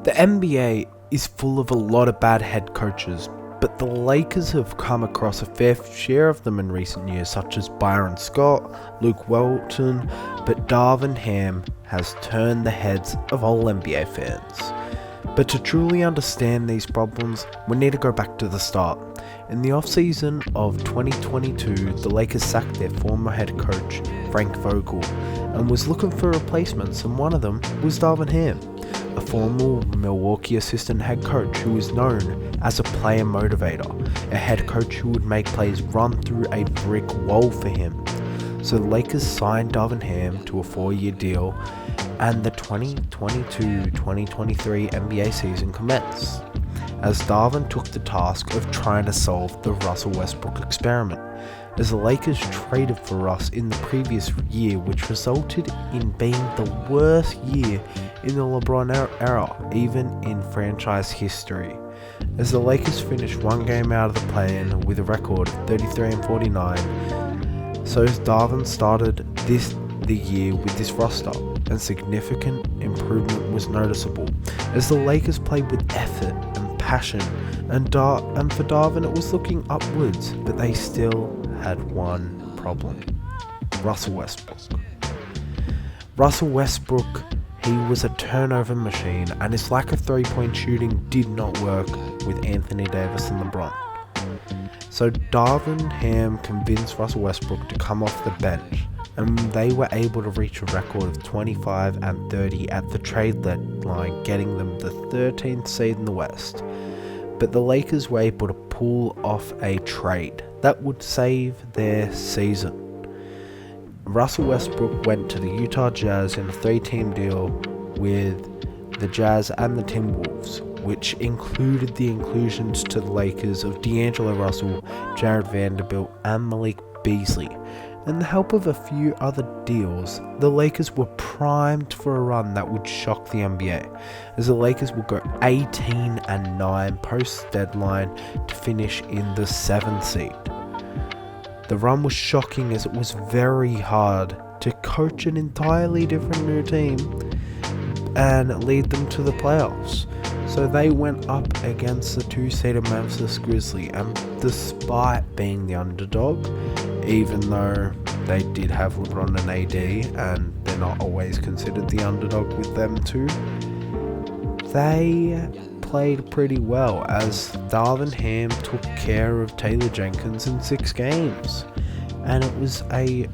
The NBA is full of a lot of bad head coaches, but the Lakers have come across a fair share of them in recent years, such as Byron Scott, Luke Walton, but Darvin Ham has turned the heads of all NBA fans. But to truly understand these problems, we need to go back to the start. In the off-season of 2022, the Lakers sacked their former head coach, Frank Vogel, and was looking for replacements, and one of them was Darvin Ham, a former Milwaukee assistant head coach who was known as a player motivator, a head coach who would make players run through a brick wall for him. So the Lakers signed Darvin Ham to a 4-year deal, and the 2022-2023 NBA season commenced, as Darvin took the task of trying to solve the Russell Westbrook experiment, as the Lakers traded for Russ in the previous year, which resulted in being the worst year in the LeBron era, even in franchise history, as the Lakers finished one game out of the play-in with a record of 33-49. So Darvin started the year with this roster, and significant improvement was noticeable, as the Lakers played with effort and passion, and for Darvin it was looking upwards, but they still had one problem: Russell Westbrook. Russell Westbrook, he was a turnover machine, and his lack of three-point shooting did not work with Anthony Davis and LeBron. So Darvin Ham convinced Russell Westbrook to come off the bench, and they were able to reach a record of 25-30 at the trade deadline, getting them the 13th seed in the West. But the Lakers were able to pull off a trade that would save their season. Russell Westbrook went to the Utah Jazz in a 3-team deal with the Jazz and the Timberwolves, which included the inclusions to the Lakers of D'Angelo Russell, Jared Vanderbilt, and Malik Beasley. And the help of a few other deals, the Lakers were primed for a run that would shock the NBA, as the Lakers would go 18-9 post-deadline to finish in the 7th seed. The run was shocking, as it was very hard to coach an entirely different new team and lead them to the playoffs. So they went up against the 2-seeded Memphis Grizzlies, and despite being the underdog, even though they did have LeBron and AD, and they're not always considered the underdog with them too, they played pretty well, as Darvin Ham took care of Taylor Jenkins in 6 games, and it was a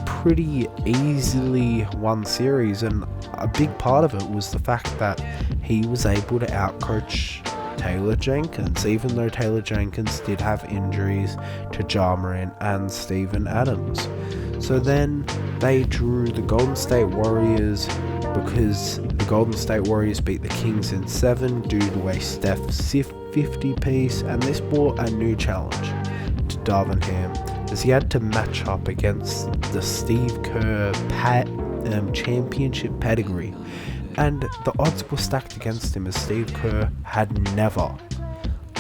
pretty easily won series, and a big part of it was the fact that he was able to outcoach Taylor Jenkins, even though Taylor Jenkins did have injuries to Ja Morant and Steven Adams. So then they drew the Golden State Warriors, because the Golden State Warriors beat the Kings in 7 due to a Steph 50 piece, and this brought a new challenge to Darvin Ham, as he had to match up against the Steve Kerr championship pedigree, and the odds were stacked against him, as Steve Kerr had never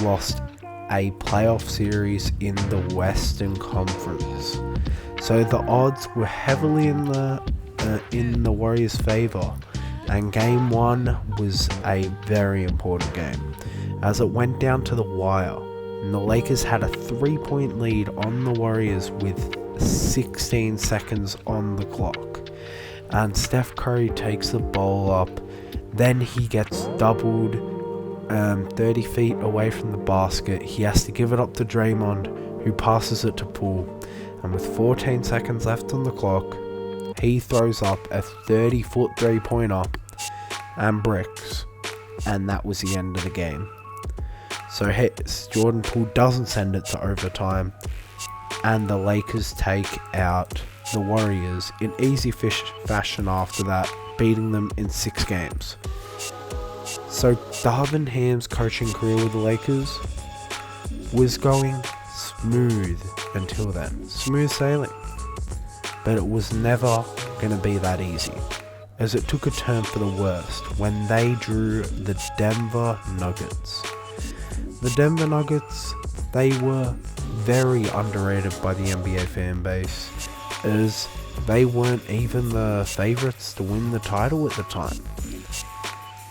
lost a playoff series in the Western Conference. So the odds were heavily in the Warriors' favor, and game 1 was a very important game, as it went down to the wire, and the Lakers had a 3-point lead on the Warriors with 16 seconds on the clock. And Steph Curry takes the ball up, then he gets doubled 30 feet away from the basket. He has to give it up to Draymond, who passes it to Poole, and with 14 seconds left on the clock, he throws up a 30-foot 3-pointer and bricks, and that was the end of the game. So Jordan Poole doesn't send it to overtime, and the Lakers take out the Warriors in easy fashion after that, beating them in 6 games. So Darvin Ham's coaching career with the Lakers was going smooth until then. Smooth sailing. But it was never going to be that easy, as it took a turn for the worst when they drew the Denver Nuggets. The Denver Nuggets, they were very underrated by the NBA fan base, as they weren't even the favourites to win the title at the time.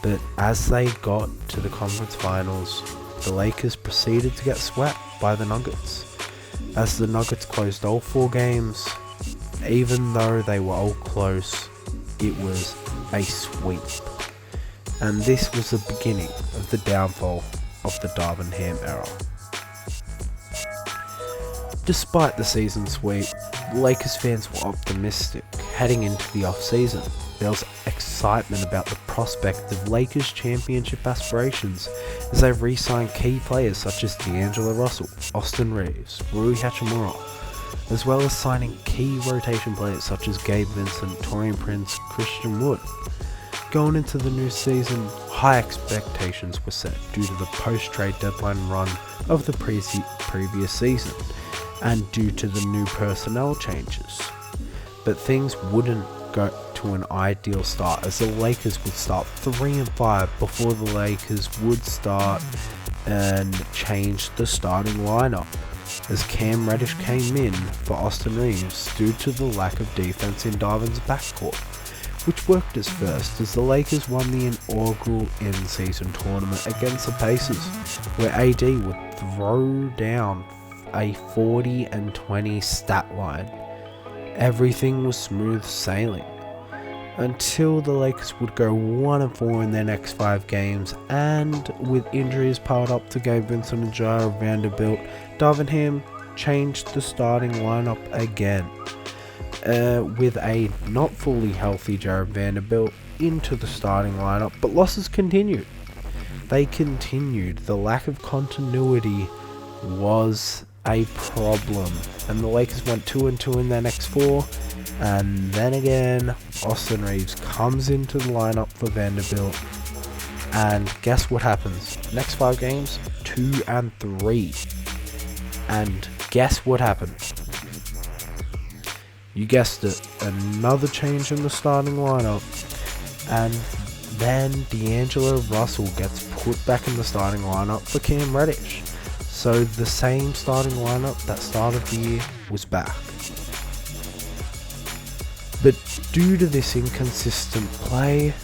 But as they got to the conference finals, the Lakers proceeded to get swept by the Nuggets. As the Nuggets closed all 4 games, even though they were all close, it was a sweep. And this was the beginning of the downfall of the Darvin Ham era. Despite the season sweep, Lakers fans were optimistic heading into the off-season. There was excitement about the prospect of Lakers championship aspirations as they re-signed key players such as D'Angelo Russell, Austin Reeves, Rui Hachimura, as well as signing key rotation players such as Gabe Vincent, Taurean Prince, Christian Wood. Going into the new season, high expectations were set due to the post-trade deadline run of the previous season and due to the new personnel changes. But things wouldn't go to an ideal start as the Lakers would start 3-5 before the Lakers would start and change the starting lineup, as Cam Reddish came in for Austin Reeves due to the lack of defense in Darvin's backcourt, which worked as first as the Lakers won the inaugural in-season tournament against the Pacers, where AD would throw down a 40-20 stat line. Everything was smooth sailing until the Lakers would go 1-4 in their next 5 games, and with injuries piled up to Gabe Vincent and Jared Vanderbilt, Darvin Ham changed the starting lineup again, with a not fully healthy Jared Vanderbilt into the starting lineup, but losses continued. They continued. The lack of continuity was a problem, and the Lakers went 2-2 in their next 4, and then again Austin Reeves comes into the lineup for Vanderbilt, and guess what happens? Next 5 games, 2-3, and guess what happened? You guessed it, another change in the starting lineup, and then D'Angelo Russell gets put back in the starting lineup for Cam Reddish. So the same starting lineup that started the year was back. But due to this inconsistent play,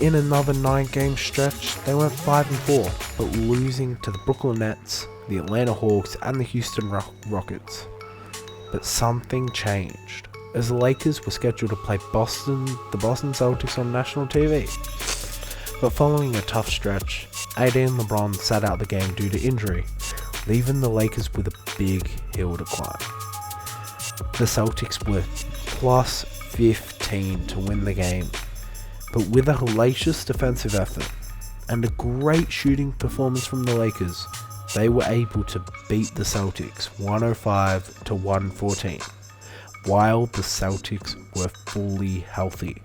in another 9-game stretch, they went 5-4, but losing to the Brooklyn Nets, the Atlanta Hawks, and the Houston Rockets. But something changed, as the Lakers were scheduled to play the Boston Celtics on national TV. But following a tough stretch, AD and LeBron sat out the game due to injury, leaving the Lakers with a big hill to climb. The Celtics were plus 15 to win the game, but with a hellacious defensive effort and a great shooting performance from the Lakers, they were able to beat the Celtics 105-114, while the Celtics were fully healthy.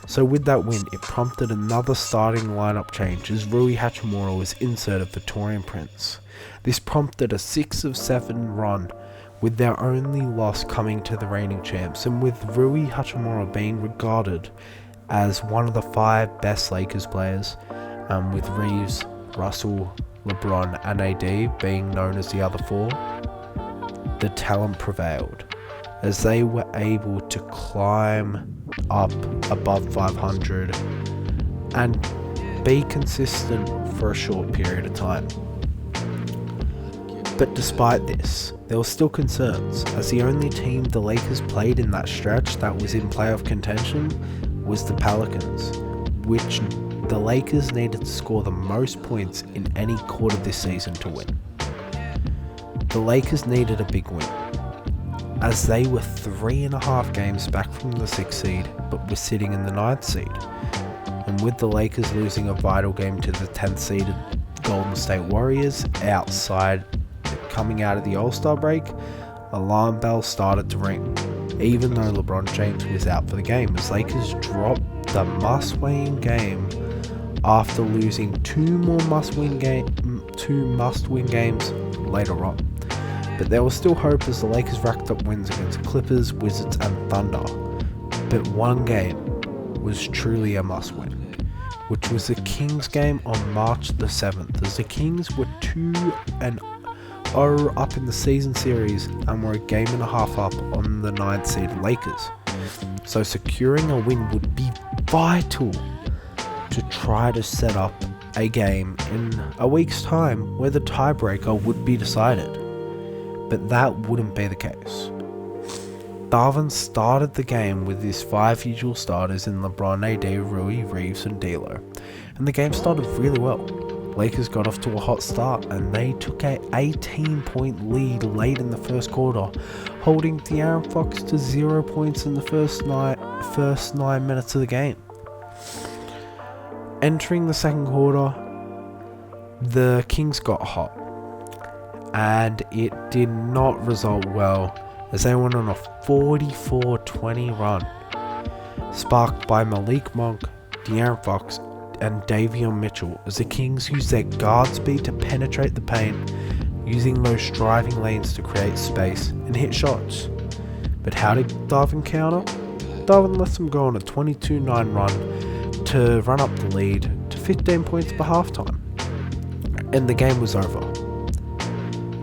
So with that win, it prompted another starting lineup change as Rui Hachimura was inserted for Taurean Prince. This prompted a 6-7 run, with their only loss coming to the reigning champs, and with Rui Hachimura being regarded as one of the 5 best Lakers players, with Reeves, Russell, LeBron and AD being known as the other 4, the talent prevailed, as they were able to climb up above 500 and be consistent for a short period of time. But despite this, there were still concerns, as the only team the Lakers played in that stretch that was in playoff contention was the Pelicans, which the Lakers needed to score the most points in any quarter this season to win. The Lakers needed a big win, as they were 3.5 games back from the 6th seed, but were sitting in the 9th seed. And with the Lakers losing a vital game to the 10th seeded Golden State Warriors coming out of the All-Star break, alarm bells started to ring, even though LeBron James was out for the game, as Lakers dropped the must-win game after losing 2 must-win games later on. But there was still hope as the Lakers racked up wins against Clippers, Wizards and Thunder. But one game was truly a must-win, which was the Kings game on March the 7th, as the Kings were 2-0 up in the season series and were a game and a half up on the 9th seed Lakers. So securing a win would be vital, to try to set up a game in a week's time where the tiebreaker would be decided. But that wouldn't be the case. Darvin started the game with his 5 usual starters in LeBron, AD, Rui, Reeves and D'Lo, and the game started really well. Lakers got off to a hot start and they took a 18-point lead late in the first quarter, holding De'Aaron Fox to 0 points in the first 9 minutes of the game. Entering the second quarter, the Kings got hot, and it did not result well as they went on a 44-20 run, sparked by Malik Monk, De'Aaron Fox, and Davion Mitchell, as the Kings used their guard speed to penetrate the paint, using those driving lanes to create space and hit shots. But how did Darvin counter? Darvin lets them go on a 22-9 run to run up the lead to 15 points by halftime, and the game was over,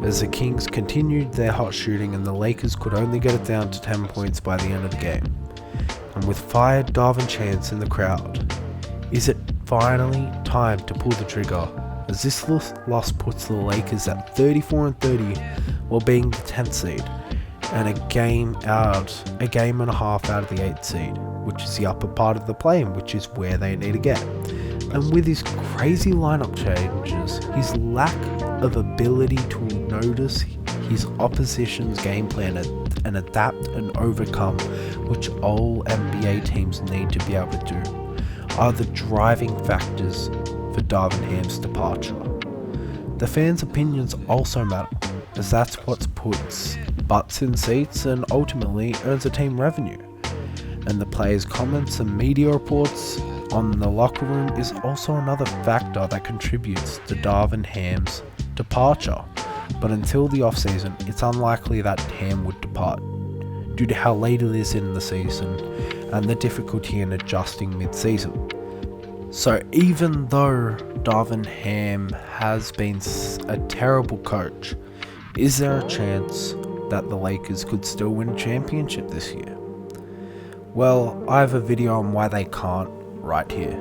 as the Kings continued their hot shooting and the Lakers could only get it down to 10 points by the end of the game. And with fired Darvin chants in the crowd, is it finally time to pull the trigger, as this loss puts the Lakers at 34-30 while being the 10th seed and a game and a half out of the 8th seed, which is the upper part of the play-in, which is where they need to get. And with his crazy lineup changes, his lack of ability to notice his opposition's game plan and adapt and overcome, which all NBA teams need to be able to do, are the driving factors for Darvin Ham's departure. The fans' opinions also matter, as that's what puts butts in seats and ultimately earns a team revenue. And the players' comments and media reports on the locker room is also another factor that contributes to Darvin Ham's departure. But until the off-season, it's unlikely that Ham would depart, due to how late it is in the season and the difficulty in adjusting mid-season. So even though Darvin Ham has been a terrible coach, is there a chance that the Lakers could still win a championship this year? Well, I have a video on why they can't right here.